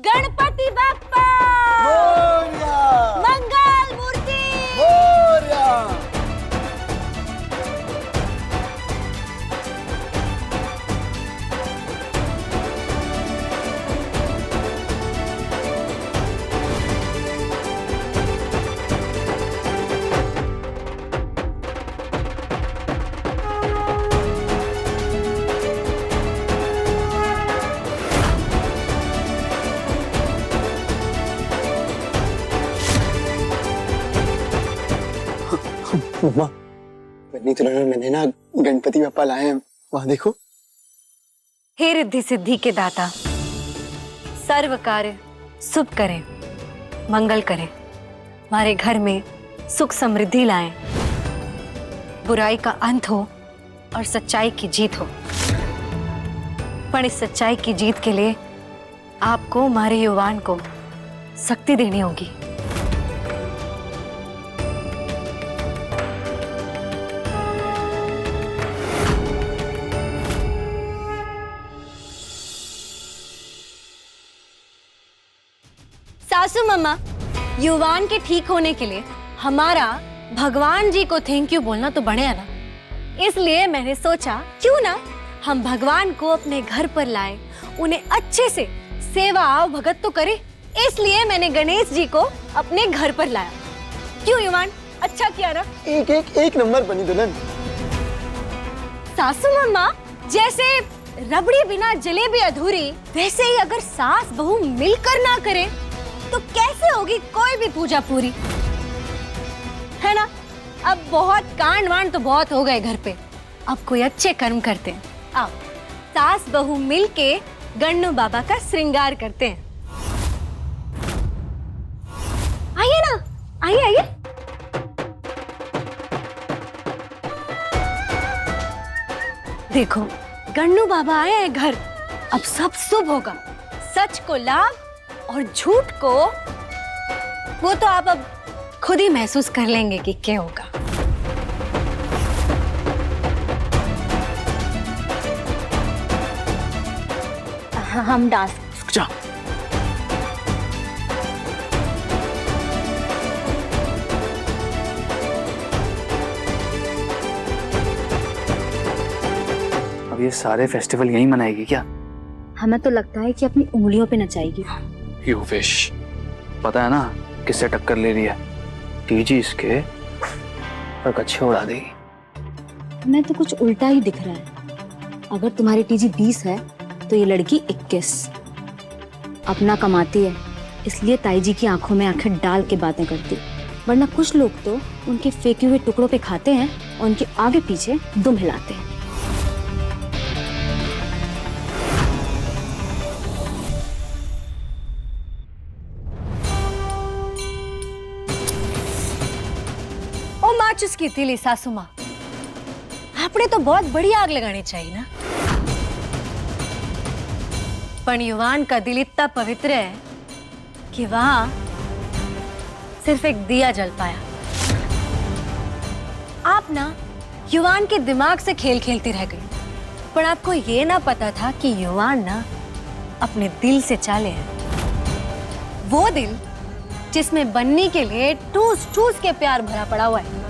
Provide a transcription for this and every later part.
गणपति बाप्पा मोरया, मंगल मूर्ति मोरया। मम्मा, बन्नी तो मैंने ना गणपति बाप्पा लाए हैं, वहां देखो। हे रिद्धि सिद्धि के दाता, सर्व कार्य शुभ करें, मंगल करें, हमारे घर में सुख समृद्धि लाएं, बुराई का अंत हो और सच्चाई की जीत हो। पर इस सच्चाई की जीत के लिए आपको हमारे युवान को शक्ति देनी होगी। सासू मम्मा, युवान के ठीक होने के लिए हमारा भगवान जी को थैंक यू बोलना तो बढ़िया ना। इसलिए मैंने सोचा क्यों ना हम भगवान को अपने घर पर लाए, उन्हें अच्छे से सेवा आओ भगत तो करे। इसलिए मैंने गणेश जी को अपने घर पर लाया। क्यों युवान, अच्छा किया ना? एक नंबर बनी दुल्हन। सासू मम्मा, जैसे रबड़ी बिना जलेबी अधूरी, वैसे ही अगर सास बहू मिलकर ना करे तो कैसे होगी कोई भी पूजा पूरी, है ना? अब बहुत कांड वांड तो बहुत हो गए घर पे, अब कोई अच्छे कर्म करते हैं। आओ सास बहू मिलके गन्नू बाबा का श्रृंगार करते हैं। आइए ना, आइए आइए। देखो गन्नू बाबा आए हैं घर, अब सब शुभ होगा। सच को लाभ और झूठ को वो तो आप अब खुद ही महसूस कर लेंगे कि क्या होगा। हम डांस जा। अब ये सारे फेस्टिवल यहीं मनाएगी क्या? हमें तो लगता है कि अपनी उंगलियों पे नचाएगी। You wish. पता है ना किससे टक्कर ले रही है? टीजी इसके और कच्छे उड़ा देगी। हमें तो कुछ उल्टा ही दिख रहा है। अगर तुम्हारी टीजी 20 है तो ये लड़की 21। अपना कमाती है इसलिए ताई जी की आंखों में आंखें डाल के बातें करती, वरना कुछ लोग तो उनके फेंके हुए टुकड़ों पे खाते हैं और उनके आगे पीछे दुम हिलाते हैं। माचिस की तीली सासू माँ, आपने तो बहुत बड़ी आग लगानी चाहिए ना। पर युवान का दिल इतना पवित्र है कि वहां सिर्फ एक दिया जल पाया। आप ना युवान के दिमाग से खेल खेलती रह गई, पर आपको ये ना पता था कि युवान ना अपने दिल से चाले हैं। वो दिल जिसमें बनने के लिए ठूस ठूस के प्यार भरा पड़ा हुआ है।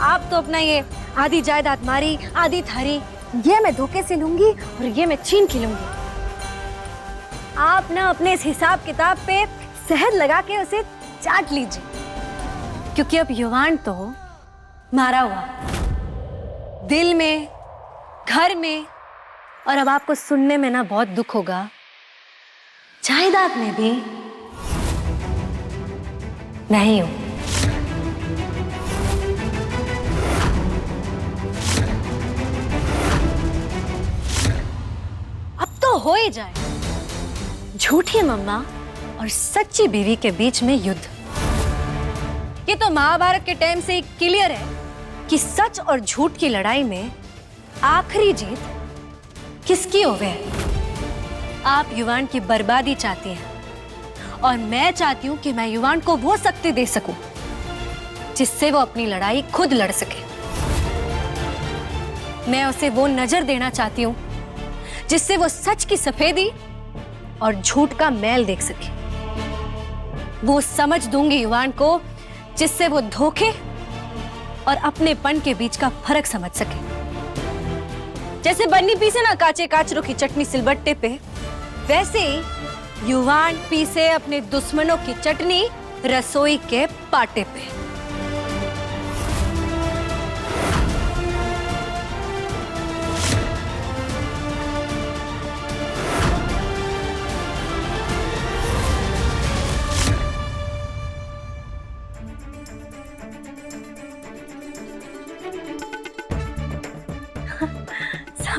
आप तो अपना ये आधी जायदाद मारी आधी थारी, ये मैं धोखे से लूंगी और ये मैं छीन के लूंगी। आप ना अपने इस हिसाब किताब पे शहद लगा के उसे चाट लीजिए, क्योंकि अब युवान तो मारा हुआ दिल में, घर में, और अब आपको सुनने में ना बहुत दुख होगा, जायदाद में भी नहीं हूं। अब तो हो ही जाए झूठी मम्मा और सच्ची बीवी के बीच में युद्ध। ये तो महाभारत के टाइम से ही क्लियर है कि सच और झूठ की लड़ाई में आखिरी जीत किसकी होवे है। आप युवान की बर्बादी चाहती हैं और मैं चाहती हूं कि मैं युवान को वो शक्ति दे सकूं जिससे वो अपनी लड़ाई खुद लड़ सके। मैं उसे वो नजर देना चाहती हूं जिससे वो सच की सफेदी और झूठ का मैल देख सके। वो समझ दूंगी युवान को जिससे वो धोखे और अपनेपन के बीच का फर्क समझ सके। जैसे बन्नी पीसे ना काचे काचरों की चटनी सिलबट्टे पे, वैसे ही युवान पीसे अपने दुश्मनों की चटनी रसोई के पाटे पे।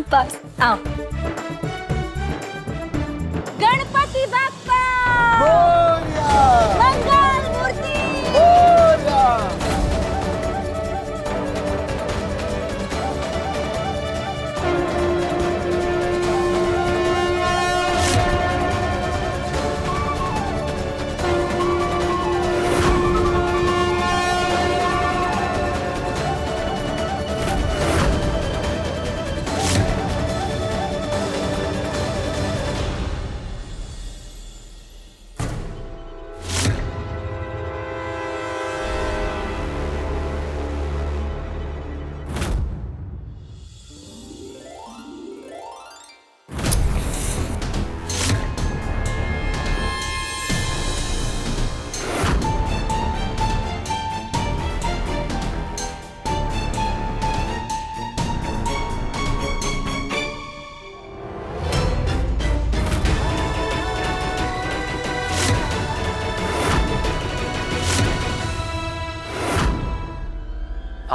बस आओ। गणपति बाप्पा मंगल मूर्ति।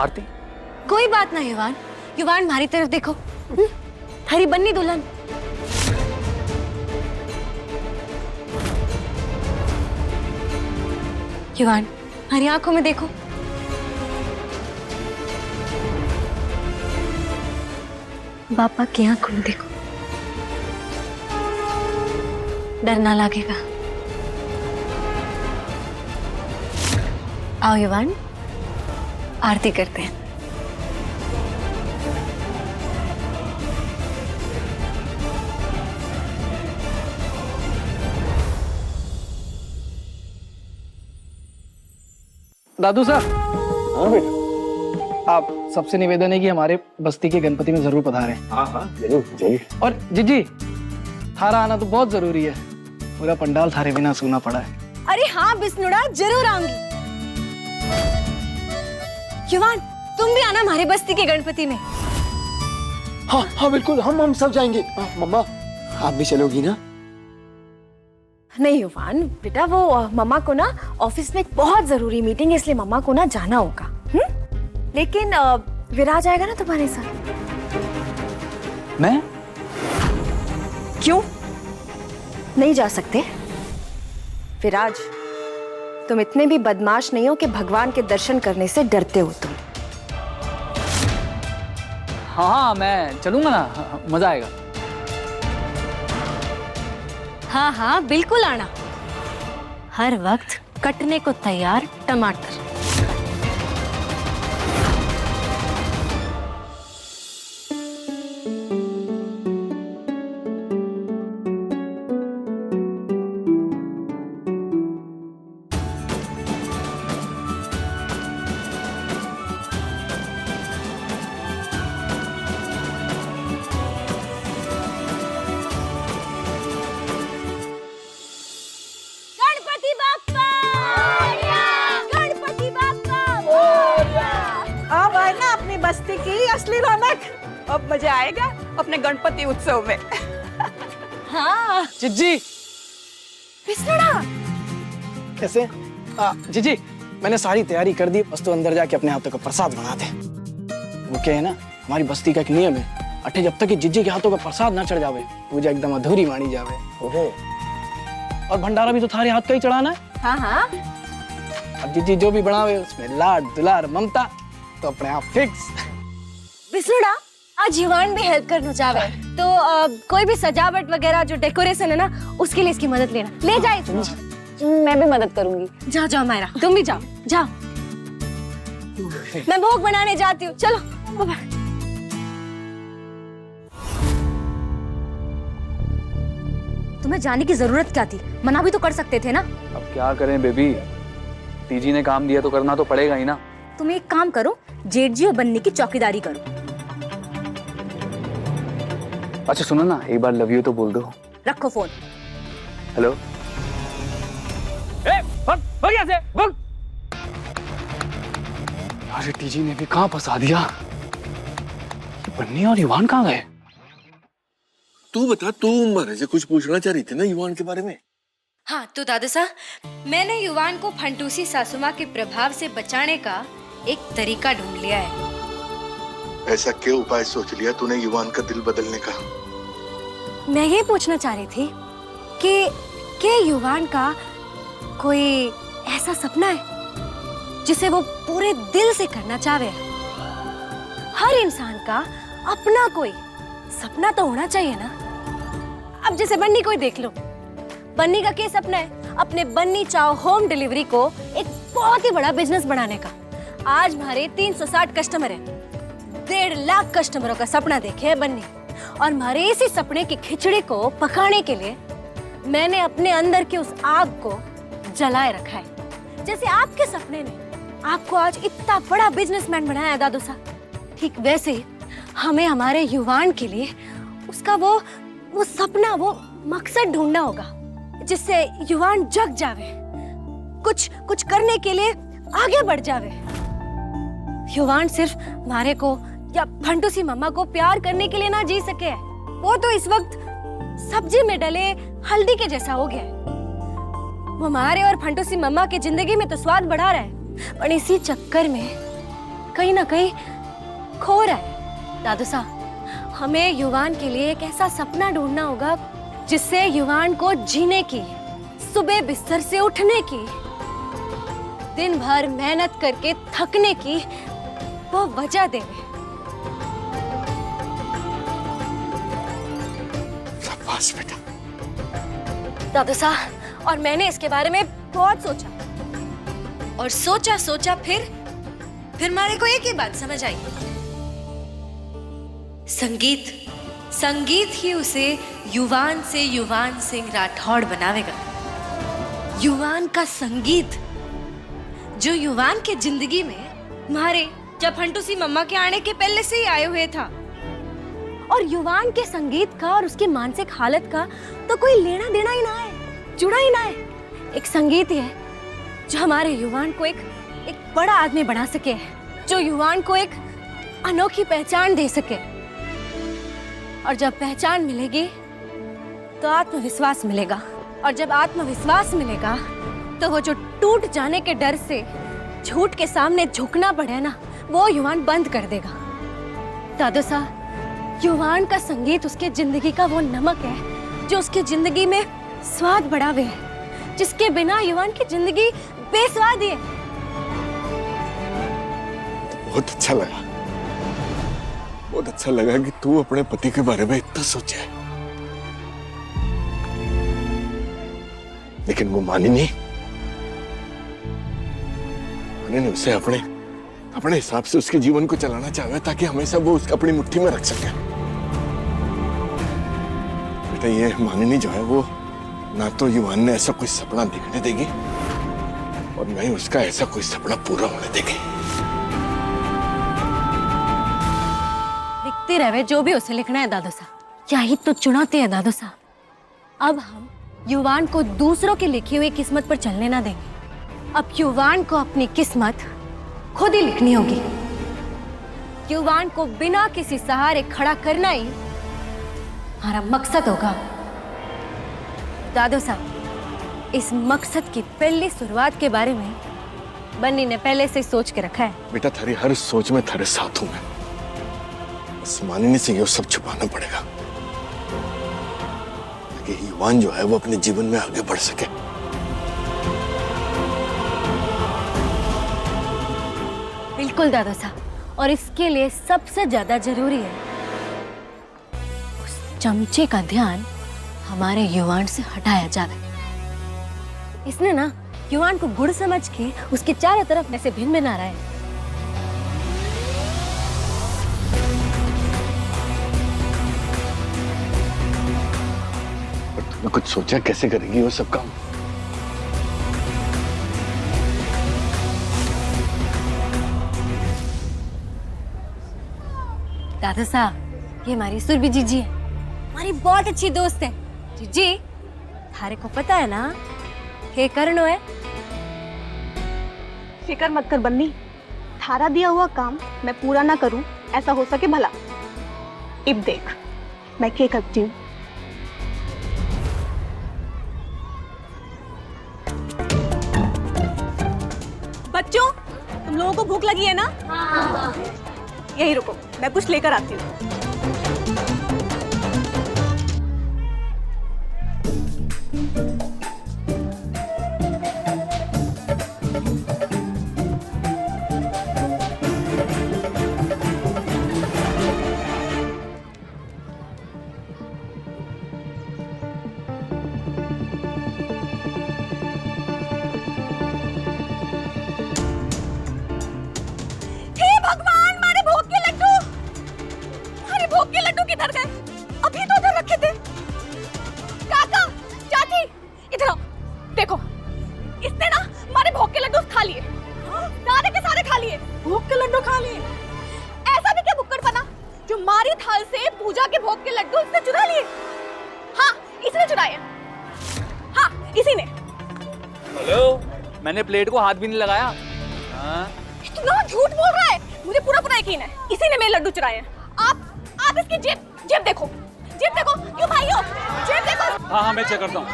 आरती, कोई बात ना युवान, युवान हमारी तरफ देखो। हरी बन्नी दुल्हन। युवान हमारी आंखों में देखो। बापा की आंखों में देखो। डर ना लगेगा। आओ युवान, आरती करते हैं। दादू साहब, हाँ बेटा। आप सबसे निवेदन है कि हमारे बस्ती के गणपति में जरूर पधारें। हाँ हाँ, जरूर जरूर। और जीजी, थारा आना तो बहुत जरूरी है। पूरा पंडाल थारे बिना सूना पड़ा है। अरे हाँ बिस्नुड़ा, जरूर आऊंगी। युवान तुम भी आना हमारे बस्ती के गणपति में। हाँ हाँ बिल्कुल, हम सब जाएंगे। मम्मा आप भी चलोगी ना? नहीं युवान बेटा, वो मम्मा को ना ऑफिस में एक बहुत जरूरी मीटिंग है, इसलिए मम्मा को ना जाना होगा। लेकिन विराज आएगा ना तुम्हारे साथ? मैं? क्यों नहीं जा सकते? विराज, तुम इतने भी बदमाश नहीं हो कि भगवान के दर्शन करने से डरते हो तुम। हाँ मैं चलूंगा ना, मजा आएगा। हाँ हाँ बिल्कुल आना। हर वक्त कटने को तैयार टमाटर। बस्ती की असली रौनक। अब मजा आएगा अपने गणपति उत्सव में। हाँ जीजी विष्णुड़ा, कैसे? जीजी मैंने सारी तैयारी कर दी, बस तो अंदर जाके अपने हाथों का प्रसाद बना दे। वो क्या है ना, हमारी बस्ती का एक नियम है, अठे जब तक कि जीजी के हाथों का प्रसाद ना चढ़ जावे पूजा एकदम अधूरी मानी जावे। ओहो। और भंडारा भी तो थारे हाथ का ही चढ़ाना है। हाँ हाँ। अब जीजी जो भी बनावे उसमें लाड दुलार ममता तो अपने आप फिक्स। विष्णुड़ा, आज युवान भी हेल्प करना चाहे तो कोई भी सजावट वगैरह जो डेकोरेशन है ना, उसके लिए इसकी मदद लेना। ले जाए। मैं भी मदद करूंगी। जाओ जाओ मायरा, तुम भी जाओ जाओ। मैं भोग बनाने जाती हूँ, चलो। तुम्हें जाने की जरूरत क्या थी? मना भी तो कर सकते थे ना। अब क्या करें बेबी, टीजी ने काम दिया तो करना तो पड़ेगा ही ना। तुम एक काम करो, जेठ जी और बन्नी की चौकीदारी करो। अच्छा सुनो ना, एक बार लव यू तो बोल दो। रखो फोन। हेलो। अरे टीजी ने भी कहाँ फंसा दिया। ये बन्नी और युवान कहाँ गए? तू बता, तू हमारे से कुछ पूछना चाह रही थी ना युवान के बारे में? हाँ तो दादा साहब, मैंने युवान को फंटूसी सासुमा के प्रभाव से बचाने का एक तरीका ढूंढ लिया है। ऐसा क्या उपाय सोच लिया तूने युवान का दिल बदलने का? मैं ये पूछना चाह रही थी कि युवान का कोई ऐसा सपना है जिसे वो पूरे दिल से करना चाहे। हर इंसान का अपना कोई सपना तो होना चाहिए ना। अब जैसे बन्नी को ही देख लो, बन्नी का क्या सपना है? अपने बन्नी चाओ होम डिलीवरी को एक बहुत ही बड़ा बिजनेस बनाने का। आज हमारे 360 कस्टमर हैं, 1.5 लाख कस्टमरों का सपना देखे है बन्नी। और हमारे इसी सपने की खिचड़ी को पकाने के लिए मैंने अपने अंदर के उस आग को जलाए रखा है। जैसे आपके सपने ने आपको आज इतना बड़ा बिजनेसमैन बनाया है दादू साहब, ठीक वैसे ही हमें हमारे युवान के लिए उसका वो सपना, वो मकसद ढूंढना होगा जिससे युवान जग जावे, कुछ करने के लिए आगे बढ़ जावे। युवान सिर्फ हमारे को या फंटूसी मम्मा को प्यार करने के लिए ना जी सके है, वो तो इस वक्त सब्जी में डले हल्दी के जैसा हो गया है। वो हमारे और फंटूसी मम्मा की जिंदगी में तो स्वाद बढ़ा रहा है, पर इसी चक्कर में कहीं ना कहीं खो रहा है। दादू साहब, हमें युवान के लिए एक ऐसा सपना ढूंढना होगा जिससे युवान को जीने की, सुबह बिस्तर से उठने की, दिन भर मेहनत करके थकने की वो वजह देवे। शाबाश बेटा। दादू साहब, और मैंने इसके बारे में बहुत सोचा और सोचा फिर हमारे को एक ही बात समझ आई। संगीत ही उसे युवान से युवान सिंह राठौड़ बनावेगा। युवान का संगीत जो युवान के जिंदगी में हमारे जब फंटूसी मम्मा के आने के पहले से ही आए हुए था, और युवान के संगीत का और उसकी मानसिक हालत का तो कोई लेना देना ही ना है, जुड़ा ही ना है। एक संगीत ही है जो हमारे युवान को एक बड़ा आदमी बना सके, जो युवान को एक अनोखी पहचान दे सके। और जब पहचान मिलेगी तो आत्मविश्वास मिलेगा, और जब आत्मविश्वास मिलेगा तो वो जो टूट जाने के डर से झूठ के सामने झुकना पड़े ना, वो युवान बंद कर देगा। दादू साहब, युवान का संगीत उसके जिंदगी का वो नमक है जो उसके जिंदगी में स्वाद बढ़ावे है, जिसके बिना युवान की जिंदगी बेस्वाद है। बहुत अच्छा लगा कि तू अपने पति के बारे में इतना सोचा है। लेकिन वो मानी नहीं। उसे अपने हिसाब से उसके जीवन को चलाना चाहे ताकि हमेशा वो उसको अपनी मुट्ठी में रख सके। बेटा, ये मानिनी जो है वो ना तो युवान ने ऐसा कोई सपना दिखने देगी और ना ही उसका ऐसा कोई सपना पूरा होने देगी। लिखते रहे जो भी उसे लिखना है दादू साहब, यही तो चुनौती है दादू साहब। अब हम युवान को दूसरों की लिखी हुई किस्मत पर चलने ना देंगे। अब युवान को अपनी किस्मत खुद ही लिखनी होगी। युवान को बिना किसी सहारे खड़ा करना ही हमारा मकसद होगा। दादू साहब, इस मकसद की पहली शुरुआत के बारे में बन्नी ने पहले से सोच के रखा है। बेटा, थारी हर सोच में थारे साथ हूं मैं। बस मानिनी से ये सब छुपाना पड़ेगा ताकि युवान जो है वो अपने जीवन में आगे बढ़ सके। बिल्कुल दादा साहब, और इसके लिए सबसे ज्यादा जरूरी है उस चमचे का ध्यान हमारे युवान से हटाया जाए। इसने ना युवान को गुड़ समझ के उसके चारों तरफ में से भिन्न बना रहा है। पर तूने कुछ सोचा कैसे करेगी वो सब काम? दादा साहब, ये हमारी सुरभि जीजी है, हमारी बहुत अच्छी दोस्त है। जीजी, थारे को पता है ना के करनो है? फिकर मत कर बन्नी, थारा दिया हुआ काम मैं पूरा ना करूं ऐसा हो सके भला। इब देख मैं क्या करती हूँ। बच्चों, तुम लोगों को भूख लगी है ना? हाँ। यही रुको, मैं कुछ लेकर आती हूँ। किधर गए? अभी तो उधर रखे थे। काका, चाची, इधर आओ। देखो, इसने ना हमारे भोग के लड्डू खा लिए। सारे के सारे खा लिए। भोग के लड्डू खा लिए? ऐसा भी क्या बुक्कड़ बना जो हमारी थाल से पूजा के भोग के लड्डू इसने चुरा लिए? हाँ, इसने चुराए। हाँ, इसी ने। हेलो, मैंने प्लेट को हाथ भी नहीं लगाया। हाँ? इतना झूठ बोल रहा है, मुझे पूरा यकीन है इसी ने मेरे लड्डू चुराए हैं। आप इसकी जेब देखो, क्यों भाइयों, जेब देखो। हाँ, मैं चेक करता हूँ।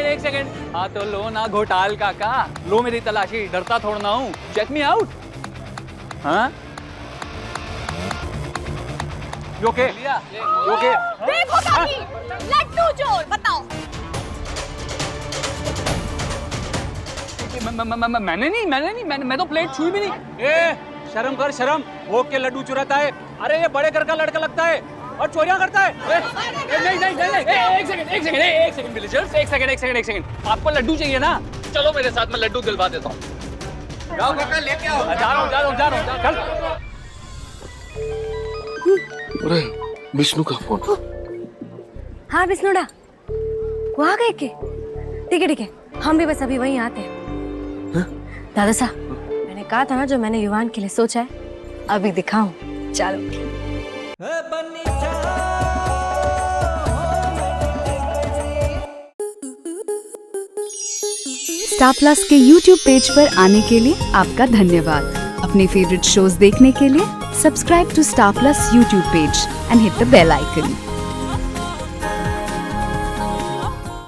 एक सेकंड। हाँ तो लो ना घोटाल काका, लो मेरी तलाशी, डरता थोड़ा हूँ। Check me out. हाँ? ओके? देखो काकी, लड्डू चोर, बताओ। मैंने तो प्लेट छुई भी नहीं। ए, शर्म कर शर्म, भोग के लड्डू चुराता है। अरे ये बड़े घर का लड़का लगता है और चोरियां करता है। नहीं, एक सेकंड विलेजर्स, एक सेकंड। आपको लड्डू चाहिए ना? चलो मेरे साथ, मैं लड्डू दिलवा देता हूँ। जाओ काका, लेके आओ। जा रहा हूँ, चल। अरे विष्णु का फोन। हाँ विष्णुड़ा, वो आ गए के? ठीक है, हम भी बस अभी वहीं आते हैं। दादा साहब, मैंने कहा था ना जो मैंने युवान के लिए सोचा है, अभी दिखाऊं। चलो। स्टार प्लस के YouTube पेज पर आने के लिए आपका धन्यवाद। अपने फेवरेट शोज देखने के लिए subscribe to Star Plus YouTube page and hit the bell icon.